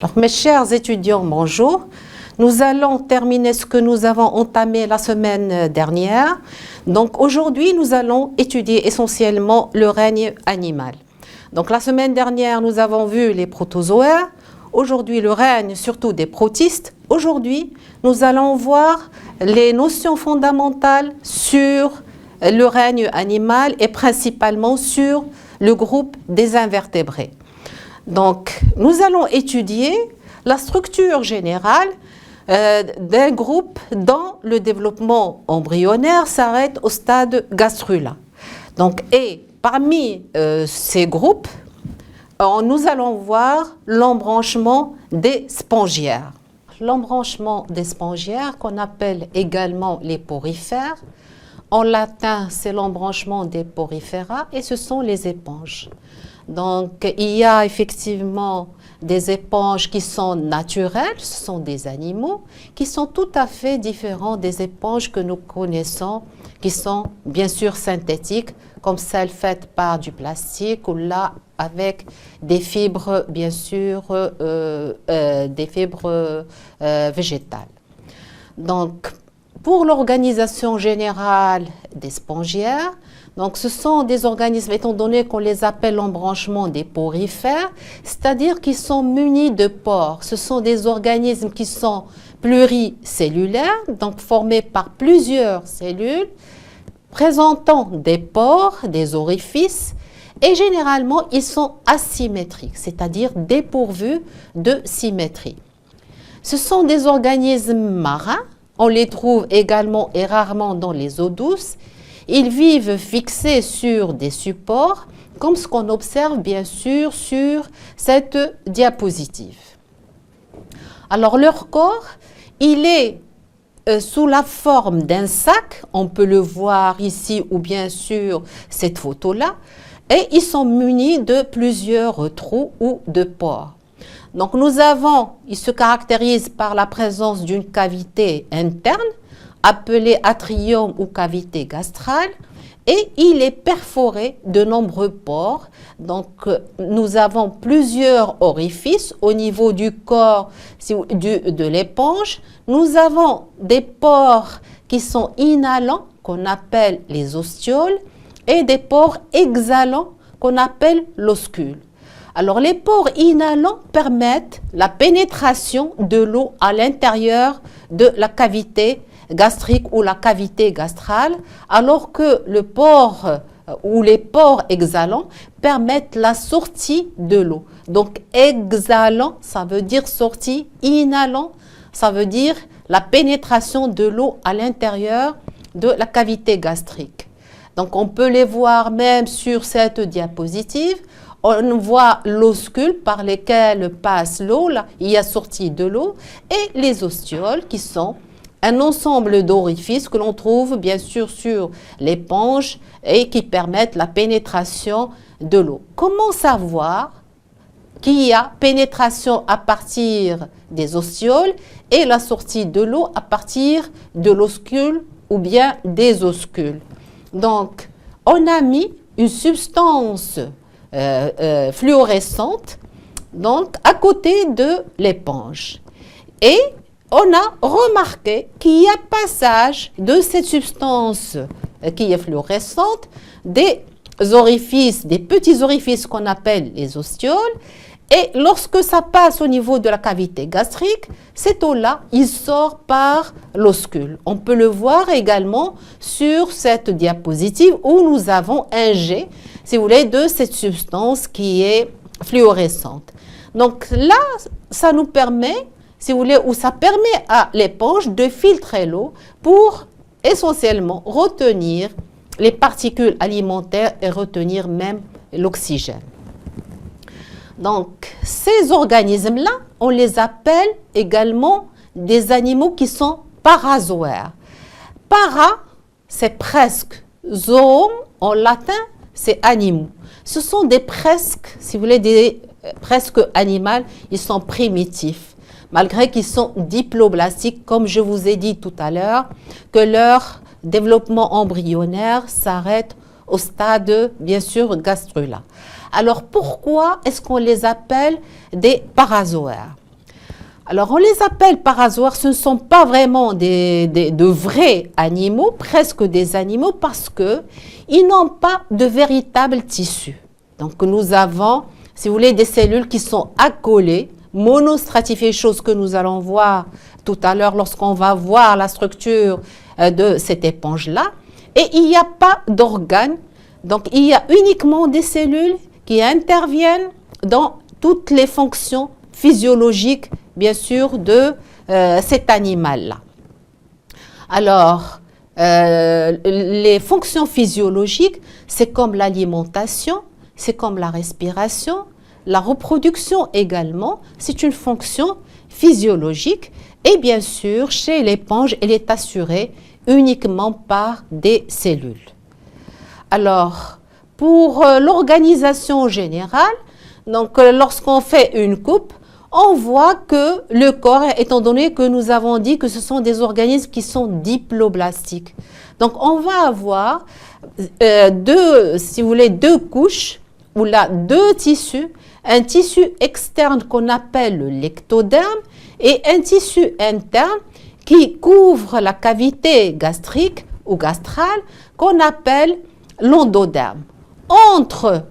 Alors, mes chers étudiants, bonjour. Nous allons terminer ce que nous avons entamé la semaine dernière. Donc aujourd'hui, nous allons étudier essentiellement le règne animal. Donc la semaine dernière, nous avons vu les protozoaires. Aujourd'hui, le règne surtout des protistes. Aujourd'hui, nous allons voir les notions fondamentales sur le règne animal et principalement sur le groupe des invertébrés. Donc, nous allons étudier la structure générale d'un groupe dont le développement embryonnaire s'arrête au stade gastrula. Donc, et parmi ces groupes, nous allons voir l'embranchement des spongiaires. L'embranchement des spongiaires, qu'on appelle également les porifères, en latin, c'est l'embranchement des porifera et ce sont les éponges. Donc, il y a effectivement des éponges qui sont naturelles, ce sont des animaux, qui sont tout à fait différents des éponges que nous connaissons, qui sont bien sûr synthétiques, comme celles faites par du plastique ou là avec des fibres, bien sûr, des fibres végétales. Donc, pour l'organisation générale des spongiaires, donc ce sont des organismes, étant donné qu'on les appelle l'embranchement des porifères, c'est-à-dire qu'ils sont munis de pores. Ce sont des organismes qui sont pluricellulaires, donc formés par plusieurs cellules, présentant des pores, des orifices, et généralement ils sont asymétriques, c'est-à-dire dépourvus de symétrie. Ce sont des organismes marins. On les trouve également et rarement dans les eaux douces. Ils vivent fixés sur des supports, comme ce qu'on observe bien sûr sur cette diapositive. Alors leur corps, il est sous la forme d'un sac, on peut le voir ici ou bien sur cette photo-là, et ils sont munis de plusieurs trous ou de pores. Donc ils se caractérisent par la présence d'une cavité interne, appelée atrium ou cavité gastrale, et il est perforé de nombreux pores. Donc nous avons plusieurs orifices au niveau du corps de l'éponge. Nous avons des pores qui sont inhalants, qu'on appelle les ostioles, et des pores exhalants, qu'on appelle l'oscule. Alors, les pores inhalants permettent la pénétration de l'eau à l'intérieur de la cavité gastrique ou la cavité gastrale, alors que le pore ou les pores exhalants permettent la sortie de l'eau. Donc, exhalant, ça veut dire sortie, inhalant, ça veut dire la pénétration de l'eau à l'intérieur de la cavité gastrique. Donc, on peut les voir même sur cette diapositive. On voit l'oscule par lesquels passe l'eau, là, il y a sortie de l'eau, et les ostioles qui sont un ensemble d'orifices que l'on trouve bien sûr sur l'éponge et qui permettent la pénétration de l'eau. Comment savoir qu'il y a pénétration à partir des ostioles et la sortie de l'eau à partir de l'oscule ou bien des oscules? Donc, on a mis une substance fluorescente, donc à côté de l'éponge. Et on a remarqué qu'il y a passage de cette substance qui est fluorescente des orifices, des petits orifices qu'on appelle les ostioles. Et lorsque ça passe au niveau de la cavité gastrique, cette eau-là, il sort par l'oscule. On peut le voir également sur cette diapositive où nous avons un jet, si vous voulez, de cette substance qui est fluorescente. Donc là, ça nous permet, si vous voulez, ou ça permet à l'éponge de filtrer l'eau pour essentiellement retenir les particules alimentaires et retenir même l'oxygène. Donc, ces organismes-là, on les appelle également des animaux qui sont parazoaires. Para, c'est presque. Zoon, en latin, c'est animaux. Ce sont des presque, si vous voulez, des presque animaux, ils sont primitifs. Malgré qu'ils sont diploblastiques, comme je vous ai dit tout à l'heure, que leur développement embryonnaire s'arrête au stade, bien sûr, gastrula. Alors, pourquoi est-ce qu'on les appelle des parazoaires? Alors, on les appelle parasoires, ce ne sont pas vraiment de vrais animaux, presque des animaux, parce qu'ils n'ont pas de véritable tissu. Donc, nous avons, si vous voulez, des cellules qui sont accolées, monostratifiées, chose que nous allons voir tout à l'heure lorsqu'on va voir la structure de cette éponge-là. Et il n'y a pas d'organes, donc il y a uniquement des cellules qui interviennent dans toutes les fonctions physiologiques, bien sûr, de cet animal-là. Alors, les fonctions physiologiques, c'est comme l'alimentation, c'est comme la respiration, la reproduction également, c'est une fonction physiologique. Et bien sûr, chez l'éponge, elle est assurée uniquement par des cellules. Alors, pour l'organisation générale, donc lorsqu'on fait une coupe, on voit que le corps, étant donné que nous avons dit que ce sont des organismes qui sont diploblastiques, donc on va avoir si vous voulez, deux couches, ou là deux tissus, un tissu externe qu'on appelle l'ectoderme et un tissu interne qui couvre la cavité gastrique ou gastrale qu'on appelle l'endoderme. Entre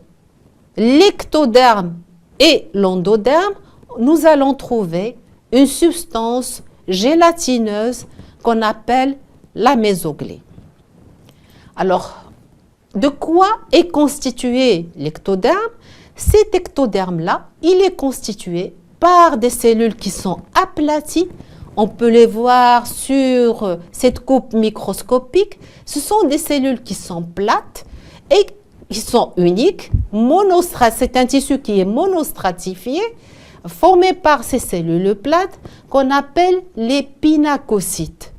l'ectoderme et l'endoderme, nous allons trouver une substance gélatineuse qu'on appelle la mésoglée. Alors, de quoi est constitué l'ectoderme? Cet ectoderme-là, il est constitué par des cellules qui sont aplaties. On peut les voir sur cette coupe microscopique. Ce sont des cellules qui sont plates et qui sont uniques. C'est un tissu qui est monostratifié, formé par ces cellules plates qu'on appelle les pinacocytes.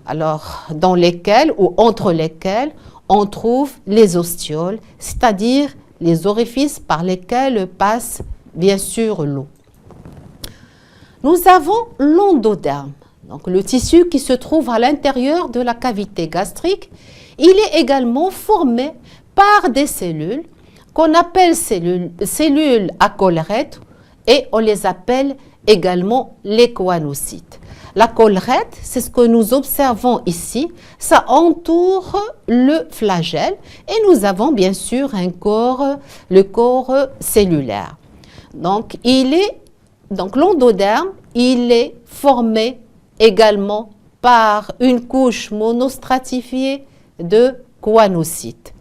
Alors, dans lesquels ou entre lesquels on trouve les ostioles, c'est-à-dire les orifices par lesquels passe bien sûr l'eau. Nous avons l'endoderme, donc le tissu qui se trouve à l'intérieur de la cavité gastrique. Il est également formé par des cellules qu'on appelle cellules à collerette et on les appelle également les choanocytes. La collerette, c'est ce que nous observons ici, ça entoure le flagelle et nous avons bien sûr le corps cellulaire. Donc, l'endoderme, il est formé également par une couche monostratifiée de choanocytes.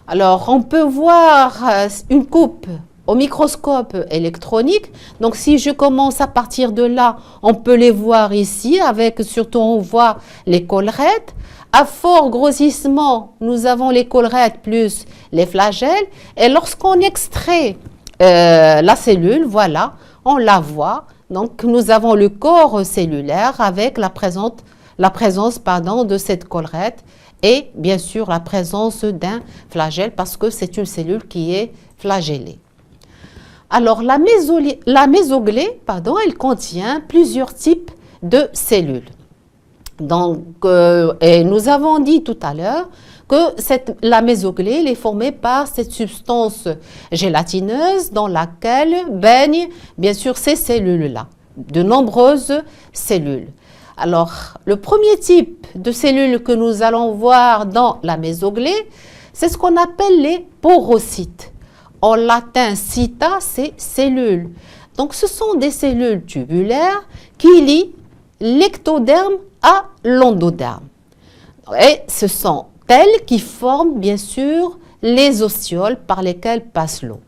Alors, on peut voir une coupe au microscope électronique. Donc, si je commence à partir de là, on peut les voir ici, avec surtout on voit les collerettes. À fort grossissement, nous avons les collerettes plus les flagelles. Et lorsqu'on extrait la cellule, voilà, on la voit. Donc, nous avons le corps cellulaire avec la présence de cette collerette et bien sûr la présence d'un flagelle parce que c'est une cellule qui est flagellée. Alors, la mésoglée, elle contient plusieurs types de cellules. Donc, et nous avons dit tout à l'heure que la mésoglée est formée par cette substance gélatineuse dans laquelle baignent bien sûr ces cellules-là, de nombreuses cellules. Alors, le premier type de cellules que nous allons voir dans la mésoglée, c'est ce qu'on appelle les porocytes. En latin, cyta, c'est cellules. Donc, ce sont des cellules tubulaires qui lient l'ectoderme à l'endoderme. Et ce sont elles qui forment, bien sûr, les ostioles par lesquelles passe l'eau.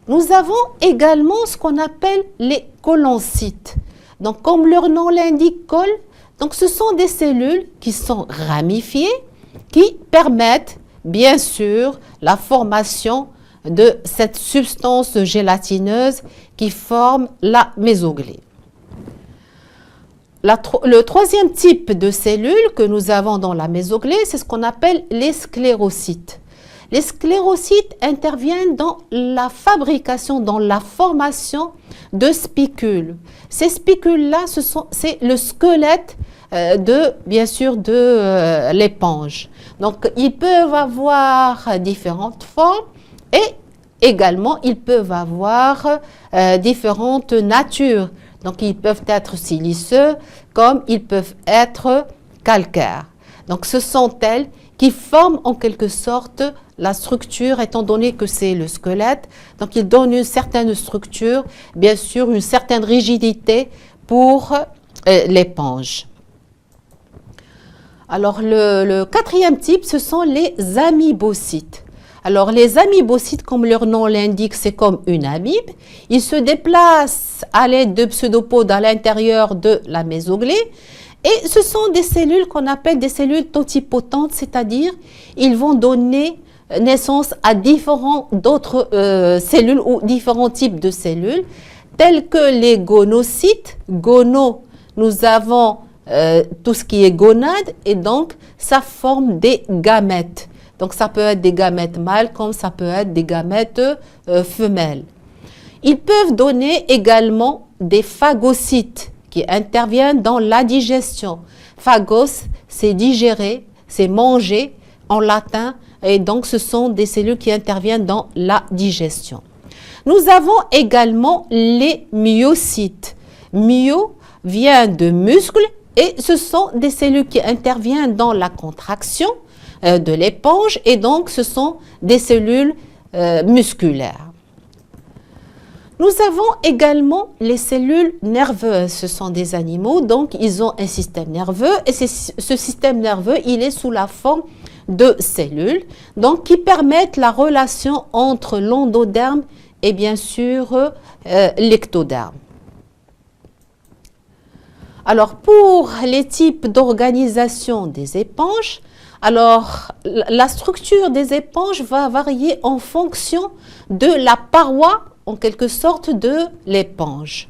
Nous avons également ce qu'on appelle les coloncytes. Donc, comme leur nom l'indique, donc ce sont des cellules qui sont ramifiées, qui permettent, bien sûr, la formation de cette substance gélatineuse qui forme la mésoglée. Le troisième type de cellules que nous avons dans la mésoglée, c'est ce qu'on appelle les sclérocytes. Les sclérocytes interviennent dans la fabrication, dans la formation de spicules. Ces spicules-là, c'est le squelette bien sûr, de l'éponge. Donc, ils peuvent avoir différentes formes et également, ils peuvent avoir différentes natures. Donc, ils peuvent être siliceux comme ils peuvent être calcaires. Donc, ce sont elles qui forment en quelque sorte la structure, étant donné que c'est le squelette. Donc, ils donnent une certaine structure, bien sûr, une certaine rigidité pour l'éponge. Alors, le quatrième type, ce sont les amibocytes. Alors, les amibocytes, comme leur nom l'indique, c'est comme une amibe. Ils se déplacent à l'aide de pseudopodes à l'intérieur de la mésoglée. Et ce sont des cellules qu'on appelle des cellules totipotentes, c'est-à-dire ils vont donner naissance à différents d'autres cellules ou différents types de cellules, tels que les gonocytes. Gono, nous avons tout ce qui est gonade et donc ça forme des gamètes. Donc ça peut être des gamètes mâles comme ça peut être des gamètes femelles. Ils peuvent donner également des phagocytes qui interviennent dans la digestion. Phagos, c'est digérer, c'est manger en latin et donc ce sont des cellules qui interviennent dans la digestion. Nous avons également les myocytes. Myo vient de muscle et ce sont des cellules qui interviennent dans la contraction de l'éponge et donc ce sont des cellules musculaires. Nous avons également les cellules nerveuses. Ce sont des animaux, donc ils ont un système nerveux et ce système nerveux, il est sous la forme de cellules, donc qui permettent la relation entre l'endoderme et bien sûr l'ectoderme. Alors pour les types d'organisation des éponges, alors la structure des éponges va varier en fonction de la paroi en quelque sorte de l'éponge.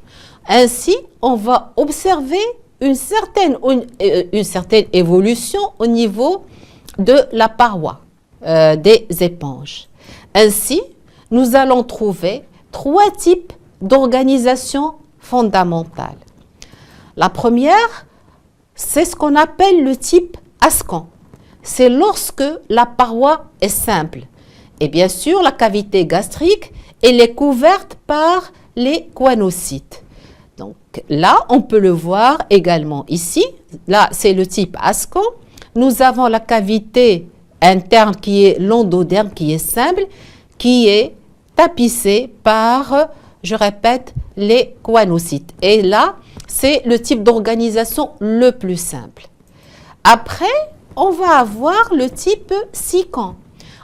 Ainsi, on va observer une certaine évolution au niveau de la paroi des éponges. Ainsi, nous allons trouver 3 types d'organisation fondamentale. La première, c'est ce qu'on appelle le type ascon. C'est lorsque la paroi est simple. Et bien sûr, la cavité gastrique, elle est couverte par les choanocytes. Donc là, on peut le voir également ici. Là, c'est le type ascon. Nous avons la cavité interne qui est l'endoderme, qui est simple, qui est tapissée par, je répète, les choanocytes. Et là, c'est le type d'organisation le plus simple. Après, on va avoir le type sicon.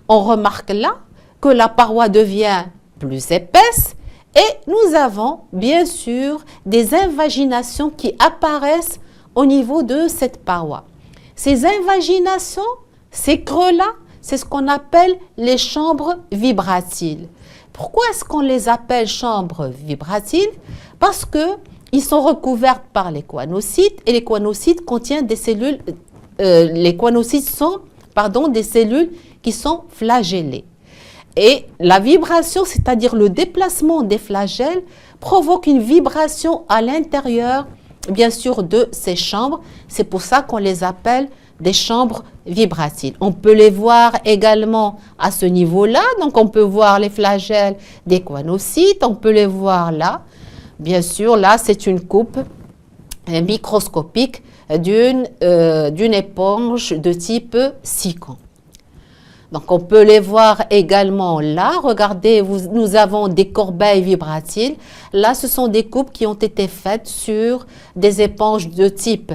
On remarque là que la paroi devient plus épaisse et nous avons bien sûr des invaginations qui apparaissent au niveau de cette paroi. Ces invaginations, ces creux-là, c'est ce qu'on appelle les chambres vibratiles. Pourquoi est-ce qu'on les appelle chambres vibratiles? Parce qu'ils sont recouverts par les choanocytes et les choanocytes contiennent des cellules, les choanocytes sont des cellules qui sont flagellées. Et la vibration, c'est-à-dire le déplacement des flagelles, provoque une vibration à l'intérieur, bien sûr, de ces chambres. C'est pour ça qu'on les appelle des chambres vibratiles. On peut les voir également à ce niveau-là. Donc, on peut voir les flagelles des choanocytes. On peut les voir là. Bien sûr, là, c'est une coupe microscopique d'une éponge de type sicon. Donc, on peut les voir également là. Regardez, nous avons des corbeilles vibratiles. Là, ce sont des coupes qui ont été faites sur des éponges de type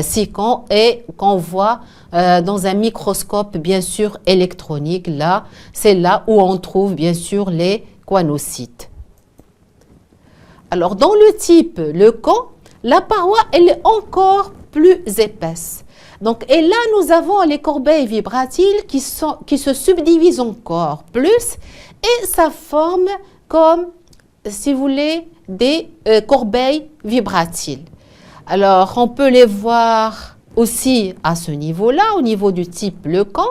sicon et qu'on voit dans un microscope, bien sûr, électronique. Là, c'est là où on trouve, bien sûr, les choanocytes. Alors, dans le type leucon, la paroi, elle est encore plus épaisse. Donc, et là, nous avons les corbeilles vibratiles qui se subdivisent encore plus et ça forme comme, si vous voulez, des corbeilles vibratiles. Alors, on peut les voir aussi à ce niveau-là, au niveau du type leucon.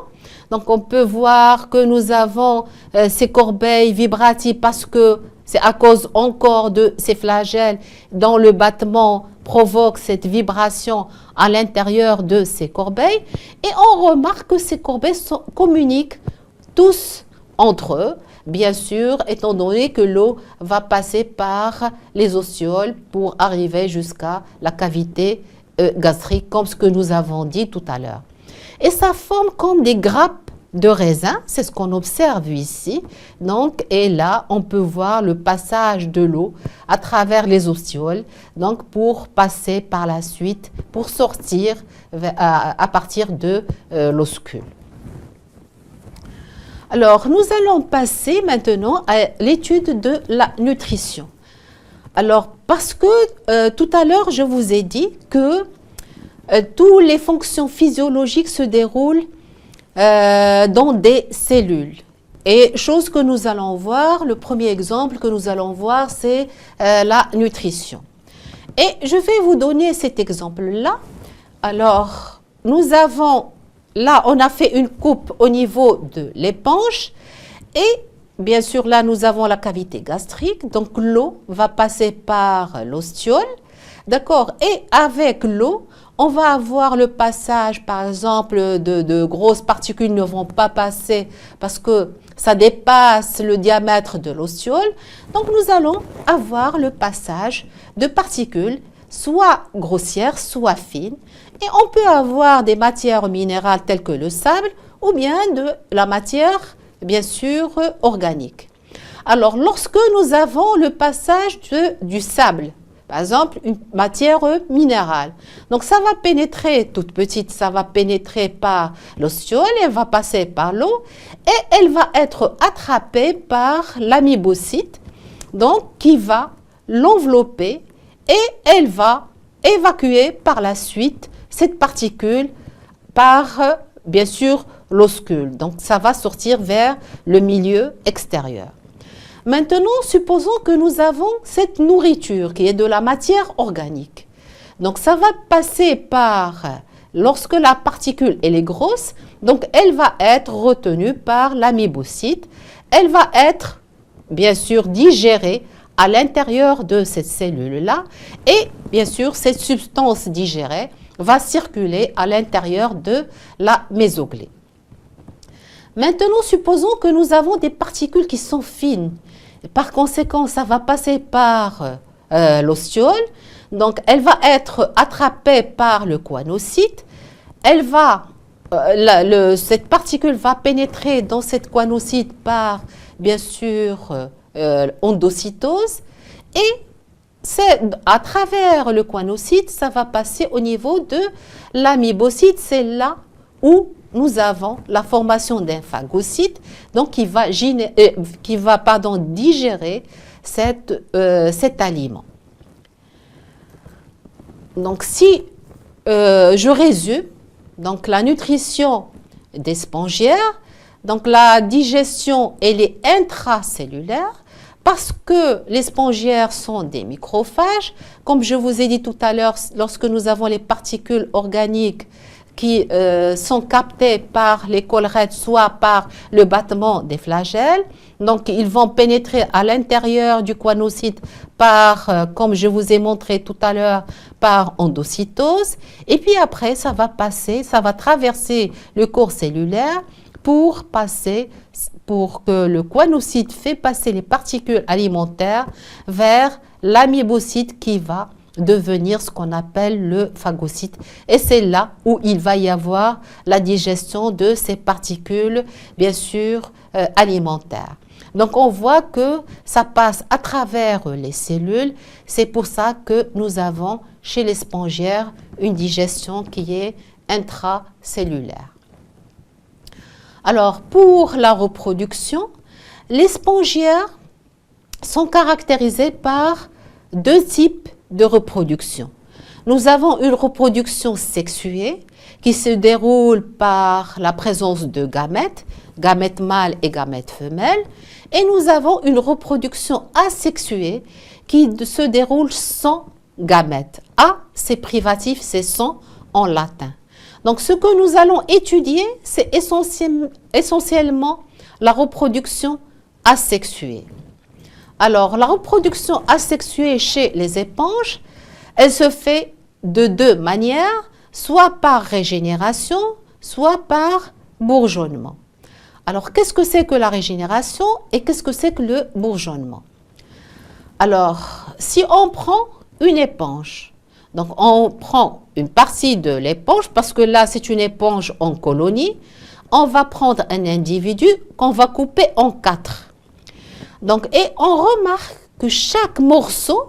Donc, on peut voir que nous avons ces corbeilles vibratiles parce que c'est à cause encore de ces flagelles dont le battement provoque cette vibration à l'intérieur de ces corbeilles. Et on remarque que ces corbeilles communiquent tous entre eux bien sûr, étant donné que l'eau va passer par les ostioles pour arriver jusqu'à la cavité gastrique, comme ce que nous avons dit tout à l'heure. Et ça forme comme des grappes de raisin, c'est ce qu'on observe ici. Donc, et là, on peut voir le passage de l'eau à travers les ostioles, donc pour passer par la suite, pour sortir à partir de l'oscule. Alors, nous allons passer maintenant à l'étude de la nutrition. Alors, parce que tout à l'heure, je vous ai dit que toutes les fonctions physiologiques se déroulent dans des cellules. Et chose que nous allons voir, le premier exemple que nous allons voir, c'est la nutrition. Et je vais vous donner cet exemple-là. Alors, nous avons, là, on a fait une coupe au niveau de l'éponge et bien sûr, là, nous avons la cavité gastrique. Donc, l'eau va passer par l'ostiole. D'accord? Et avec l'eau, on va avoir le passage, par exemple, de grosses particules ne vont pas passer parce que ça dépasse le diamètre de l'ostiole. Donc, nous allons avoir le passage de particules, soit grossières, soit fines. Et on peut avoir des matières minérales telles que le sable ou bien de la matière, bien sûr, organique. Alors, lorsque nous avons le passage du sable, par exemple, une matière minérale. Donc, ça va pénétrer, toute petite, ça va pénétrer par l'ostiole, elle va passer par l'eau et elle va être attrapée par l'amibocyte, donc qui va l'envelopper et elle va évacuer par la suite cette particule par, bien sûr, l'oscule. Donc, ça va sortir vers le milieu extérieur. Maintenant, supposons que nous avons cette nourriture qui est de la matière organique. Donc, ça va passer par, lorsque la particule elle est grosse, donc elle va être retenue par l'amibocyte. Elle va être, bien sûr, digérée à l'intérieur de cette cellule-là. Et, bien sûr, cette substance digérée va circuler à l'intérieur de la mésoglée. Maintenant, supposons que nous avons des particules qui sont fines. Par conséquent, ça va passer par l'ostiole. Donc, elle va être attrapée par le choanocyte. Elle va, cette particule va pénétrer dans cette choanocyte par, bien sûr, endocytose. Et c'est à travers le choanocyte, ça va passer au niveau de l'amibocyte. C'est là où nous avons la formation d'un phagocyte, donc qui va digérer cet aliment. Donc, si je résume, donc la nutrition des spongiaires, donc la digestion, elle est intracellulaire parce que les spongiaires sont des microphages. Comme je vous ai dit tout à l'heure, lorsque nous avons les particules organiques qui sont captées par les collerettes, soit par le battement des flagelles. Donc, ils vont pénétrer à l'intérieur du choanocyte par, comme je vous ai montré tout à l'heure, par endocytose. Et puis après, ça va passer, ça va traverser le corps cellulaire pour que le choanocyte fait passer les particules alimentaires vers l'amibocyte qui va devenir ce qu'on appelle le phagocyte. Et c'est là où il va y avoir la digestion de ces particules, bien sûr, alimentaires. Donc, on voit que ça passe à travers les cellules. C'est pour ça que nous avons chez les spongiaires une digestion qui est intracellulaire. Alors, pour la reproduction, les spongiaires sont caractérisés par deux types de reproduction. Nous avons une reproduction sexuée qui se déroule par la présence de gamètes, gamètes mâles et gamètes femelles, et nous avons une reproduction asexuée qui se déroule sans gamètes. A, c'est privatif, c'est sans en latin. Donc, ce que nous allons étudier, c'est essentiellement la reproduction asexuée. Alors, la reproduction asexuée chez les éponges, elle se fait de deux manières, soit par régénération, soit par bourgeonnement. Alors, qu'est-ce que c'est que la régénération et qu'est-ce que c'est que le bourgeonnement? Alors, si on prend une éponge, donc on prend une partie de l'éponge, parce que là, c'est une éponge en colonie, on va prendre un individu qu'on va couper en 4. Donc, et on remarque que chaque morceau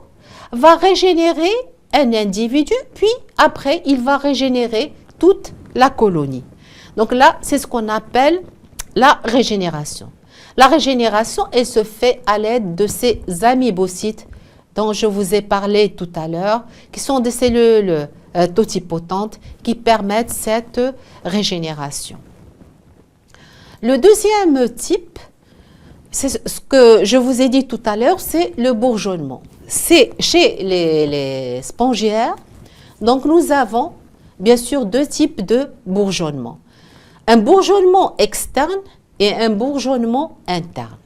va régénérer un individu, puis après, il va régénérer toute la colonie. Donc là, c'est ce qu'on appelle la régénération. La régénération, elle se fait à l'aide de ces amybocytes dont je vous ai parlé tout à l'heure, qui sont des cellules totipotentes qui permettent cette régénération. Le deuxième type, c'est ce que je vous ai dit tout à l'heure, c'est le bourgeonnement. C'est chez les spongiaires. Donc nous avons bien sûr deux types de bourgeonnement. Un bourgeonnement externe et un bourgeonnement interne.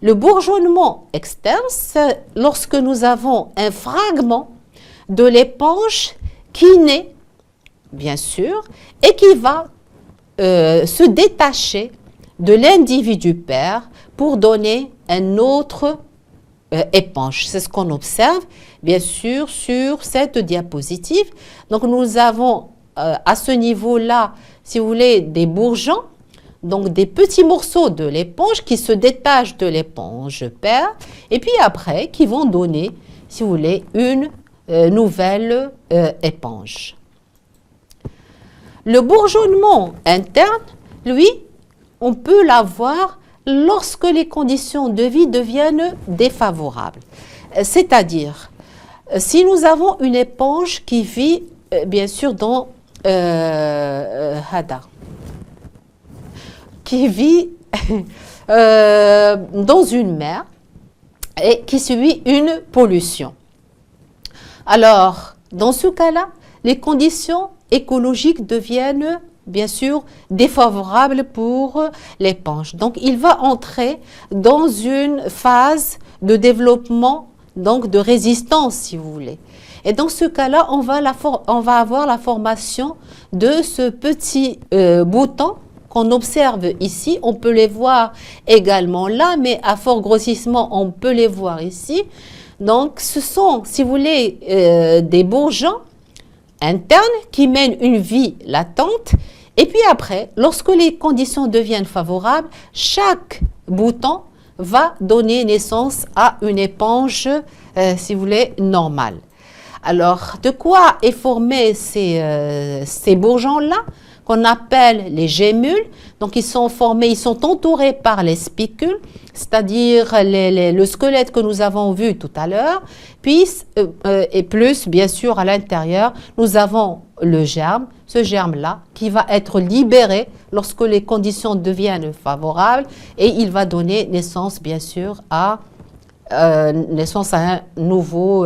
Le bourgeonnement externe, c'est lorsque nous avons un fragment de l'éponge qui naît, bien sûr, et qui va se détacher de l'individu père pour donner un autre éponge. C'est ce qu'on observe, bien sûr, sur cette diapositive. Donc, nous avons à ce niveau-là, si vous voulez, des bourgeons, donc des petits morceaux de l'éponge qui se détachent de l'éponge père, et puis après, qui vont donner, si vous voulez, une nouvelle éponge. Le bourgeonnement interne, lui, on peut l'avoir lorsque les conditions de vie deviennent défavorables. C'est-à-dire, si nous avons une éponge qui vit, bien sûr, dans qui vit dans une mer et qui subit une pollution. Alors, dans ce cas-là, les conditions écologiques deviennent bien sûr défavorables pour l'éponge. Donc, il va entrer dans une phase de développement, donc de résistance, si vous voulez. Et dans ce cas-là, on va avoir la formation de ce petit bouton qu'on observe ici. On peut les voir également là, mais à fort grossissement, on peut les voir ici. Donc, ce sont, si vous voulez, des bourgeons internes qui mènent une vie latente. Et puis après, lorsque les conditions deviennent favorables, chaque bouton va donner naissance à une éponge, si vous voulez, normale. Alors, de quoi est formé ces bourgeons-là, qu'on appelle les gémules? Donc, ils sont formés, ils sont entourés par les spicules, c'est-à-dire le squelette que nous avons vu tout à l'heure, puis, et plus, bien sûr, à l'intérieur, nous avons le germe, ce germe-là, qui va être libéré lorsque les conditions deviennent favorables, et il va donner naissance, bien sûr, à un nouveau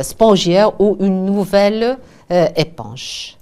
spongiaire ou une nouvelle éponge.